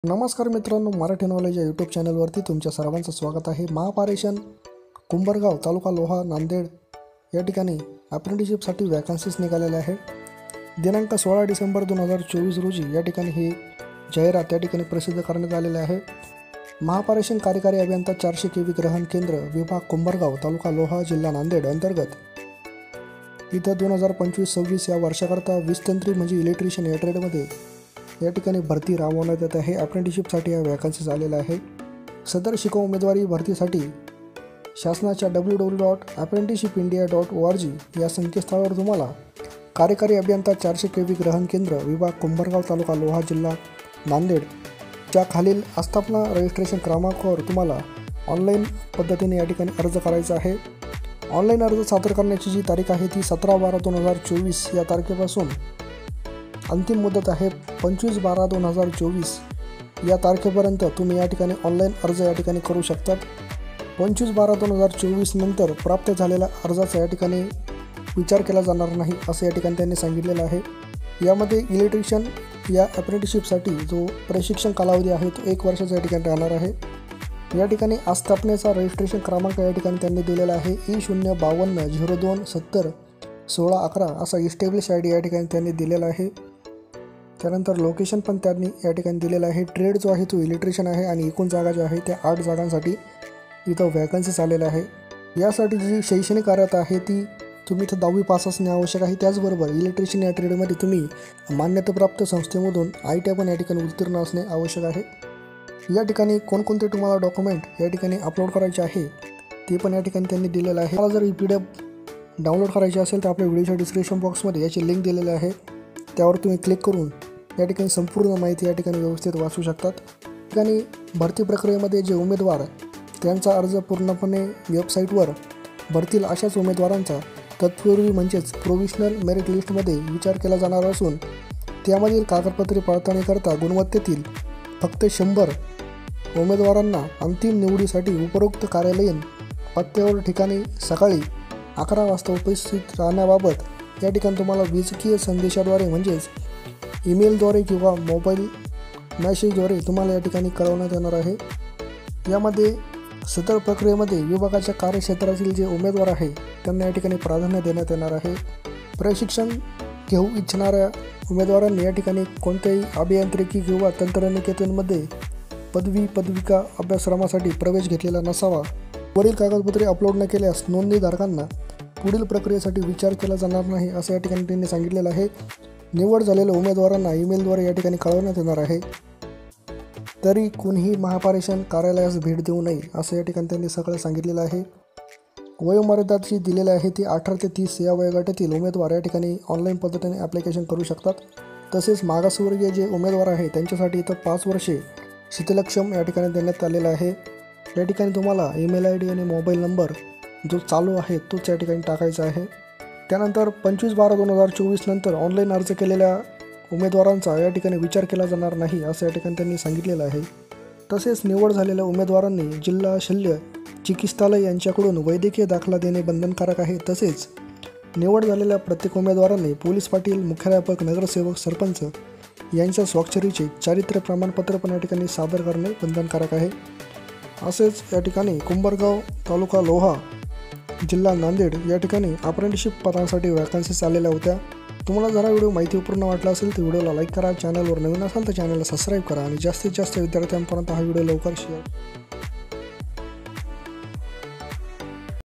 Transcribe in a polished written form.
नमस्कार मित्रांनो, मराठी नॉलेज या यूट्यूब चॅनलवरती तुमच्या सर्वांचं स्वागत आहे। महापारेषण कुंभरगाव तालुका लोहा नांदेड या ठिकाणी अप्रेंटिसशिपसाठी वॅकन्सीज निघालेल्या आहेत। दिनांक 16 डिसेंबर 2024 रोजी या ठिकाणी ही जाहिरात या ठिकाणी प्रसिद्ध करण्यात आलेली आहे। महापारेषण कार्यकारी अभियंता 400 केवी ग्रहण केंद्र विभाग कुंभरगाव तालुका लोहा जिल्हा नांदेड अंतर्गत इथं 2025-26 या वर्षाकरता 20 तंत्री म्हणजे इलेक्ट्रिशियन या ट्रेडमध्ये या ठिकाणी भरती राबवण्यात येत आहे। अप्रेंटिसशिपसाठी या वॅकन्सीज आलेल्या आहे। सदर शिकव उमेदवारी भरतीसाठी शासनाच्या www.apprenticeshipindia.org या संकेतस्थळावर तुम्हाला कार्यकारी अभियंता 400 केवी ग्रहण केंद्र विभाग कुंभरगाव तालुका लोहा जिल्हा नांदेड च्या खालील आस्थापना रजिस्ट्रेशन क्रमांकावर तुम्हाला ऑनलाईन पद्धतीने या ठिकाणी अर्ज करायचा आहे। ऑनलाईन अर्ज सादर करण्याची जी तारीख आहे ती 17/12/2024 या तारखेपासून अंतिम मुदत आहे 25/12/2024 या तारखेपर्यंत तुम्ही या ठिकाणी ऑनलाईन अर्ज या ठिकाणी करू शकतात। 25/12/2024 नंतर प्राप्त झालेल्या अर्जाचा या ठिकाणी विचार केला जाणार नाही असं या ठिकाणी त्यांनी सांगितलेलं आहे। यामध्ये इलेक्ट्रिशियन या अप्रेंटिसशिपसाठी जो प्रशिक्षण कालावधी आहे तो 1 वर्षाचा या ठिकाणी राहणार आहे। या ठिकाणी आस्थापनेचा रजिस्ट्रेशन क्रमांक या ठिकाणी त्यांनी दिलेला आहे E05202701611 असा इस्टॅब्लिश ID या ठिकाणी त्यांनी दिलेला आहे। त्यानंतर लोकेशन पण त्यांनी या ठिकाणी दिलेलं आहे। ट्रेड जो आहे तो इलेक्ट्रिशियन आहे आणि एकूण जागा ज्या आहे त्या 8 जागांसाठी इथं वॅकन्सीज आलेल्या आहे। यासाठी जी शैक्षणिक अर्हता आहे ती तुम्ही इथं 10वी पास असणे आवश्यक आहे। त्याचबरोबर इलेक्ट्रिशियन या ट्रेडमध्ये तुम्ही मान्यताप्राप्त संस्थेमधून ITI पण या ठिकाणी उत्तीर्ण असणे आवश्यक आहे। या ठिकाणी कोणकोणते तुम्हाला डॉक्युमेंट या ठिकाणी अपलोड करायचे आहे ते पण या ठिकाणी त्यांनी दिलेलं आहे। मला जर ही PDF डाउनलोड करायची असेल तर आपल्या व्हिडिओच्या डिस्क्रिप्शन बॉक्समध्ये याची लिंक दिलेली आहे, त्यावर तुम्ही क्लिक करून या ठिकाणी संपूर्ण माहिती या ठिकाणी व्यवस्थित वाचू शकतात। ठिकाणी भरती प्रक्रियेमध्ये जे उमेदवार त्यांचा अर्ज पूर्णपणे वेबसाईटवर भरतील अशाच उमेदवारांचा तत्पूर्वी म्हणजेच प्रोव्हिशनल मेरिट लिस्टमध्ये विचार केला जाणार असून त्यामधील कागदपत्रे पडताळणीकरता गुणवत्तेतील फक्त 100 उमेदवारांना अंतिम निवडीसाठी उपरोक्त कार्यालयीन पत्त्यावर ठिकाणी सकाळी 11 वाजता उपस्थित राहण्याबाबत या ठिकाणी तुम्हाला वैयक्तिक संदेशाद्वारे म्हणजेच ईमेलद्वारे किंवा मोबाईल मेसेजद्वारे तुम्हाला या ठिकाणी कळवण्यात येणार आहे। यामध्ये सदर प्रक्रियेमध्ये विभागाच्या कार्यक्षेत्रातील जे उमेदवार आहे त्यांना या ठिकाणी प्राधान्य देण्यात येणार आहे। प्रशिक्षण घेऊ इच्छिणाऱ्या उमेदवारांनी या ठिकाणी कोणत्याही अभियांत्रिकी किंवा तंत्रनिकेतनमध्ये पदविका अभ्यासक्रमासाठी प्रवेश घेतलेला नसावा। वरील कागदपत्रे अपलोड न केल्यास नोंदणीधारकांना पुढील प्रक्रियेसाठी विचार केला जाणार नाही असं या ठिकाणी त्यांनी सांगितलेलं आहे। निवड झालेल्या उमेदवारांना ईमेलद्वारे या ठिकाणी कळवण्यात येणार आहे। तरी कोणीही महापारेषण कार्यालयास भेट देऊ नये असं या ठिकाणी त्यांनी सगळं सांगितलेलं आहे। वयोमर्यादा जी दिलेली आहे ती 18 ते 30 या वयोगटातील उमेदवार या ठिकाणी ऑनलाईन पद्धतीने ॲप्लिकेशन करू शकतात। तसेच मागासवर्गीय जे उमेदवार आहे त्यांच्यासाठी इथं 5 वर्षे शिथिलक्षम या ठिकाणी देण्यात आलेलं आहे। या ठिकाणी तुम्हाला ईमेल ID आणि मोबाईल नंबर जो चालू आहे तोच या ठिकाणी टाकायचा आहे। त्यानंतर 25/12/2024 नंतर ऑनलाईन अर्ज केलेल्या उमेदवारांचा या ठिकाणी विचार केला जाणार नाही असं या ठिकाणी त्यांनी सांगितलेलं आहे। तसेच निवड झालेल्या उमेदवारांनी जिल्हा शल्य चिकित्सालय यांच्याकडून वैद्यकीय दाखला देणे बंधनकारक आहे। तसेच निवड झालेल्या प्रत्येक उमेदवारांनी पोलीस पाटील, मुख्याध्यापक, नगरसेवक, सरपंच यांच्या स्वाक्षरीचे चारित्र्य प्रमाणपत्र पण या ठिकाणी सादर करणे बंधनकारक आहे। असेच या ठिकाणी कुंभरगाव तालुका लोहा जिल्हा नांदेड या ठिकाणी अप्रेंटिसशिप पदांसाठी वॅकन्सीज आलेल्या होत्या। तुम्हाला जरा व्हिडिओ माहितीपूर्ण वाटला असेल तर व्हिडिओला लाईक करा, चॅनलवर नवीन असाल तर चॅनलला सबस्क्राईब करा आणि जास्तीत जास्त विद्यार्थ्यांपर्यंत हा व्हिडिओ लवकर शेअर